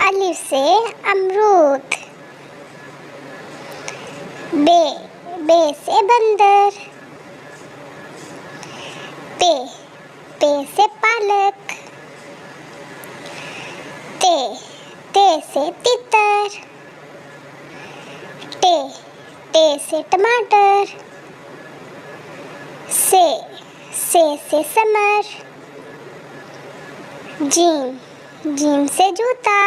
अलिफ से अमरूद। बे से बंदर। पे से पालक। ते से तितर। टे से टमाटर। से समर। जीम से जूता।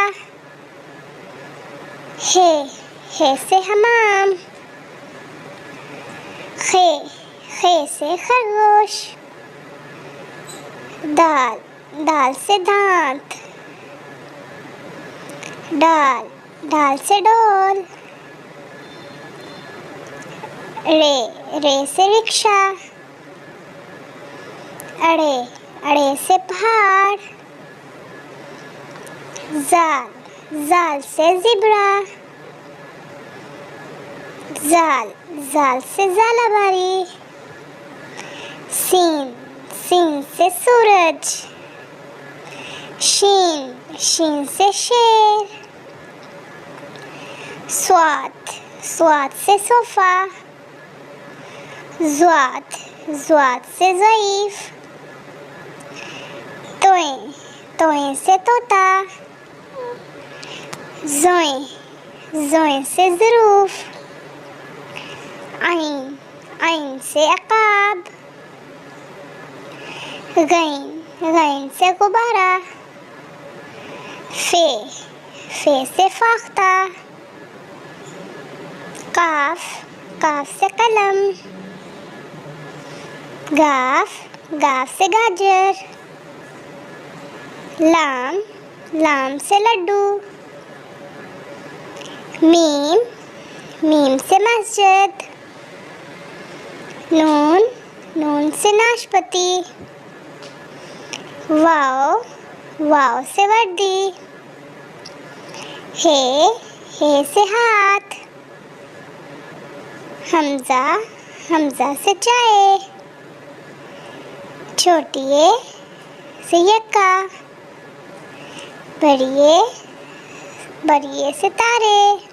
हे से हमाम। खे से खरगोश। दाल से दांत। डाल से डोल। रे से रिक्शा। अड़े से पहाड़। जाल से ज़ेब्रा। जाल से ज़ालाबारी। सीन से सूरज। शीन से शेर। स्वाद से सोफा। ज़्वाद से ज़ईफ। तोए से तोता। ज़ोए से ज़रूफ। आइन से अकाब। गैन से गुब्बारा। फे से फाख्ता। काफ से कलम। गाफ से गाजर। लाम से लड्डू। मीम से मस्जिद। नून से नाशपाती। वाव से वर्दी। हे से हाथ। हमजा से चाय। छोटी ए से यक्का। बड़ी ए से तारे।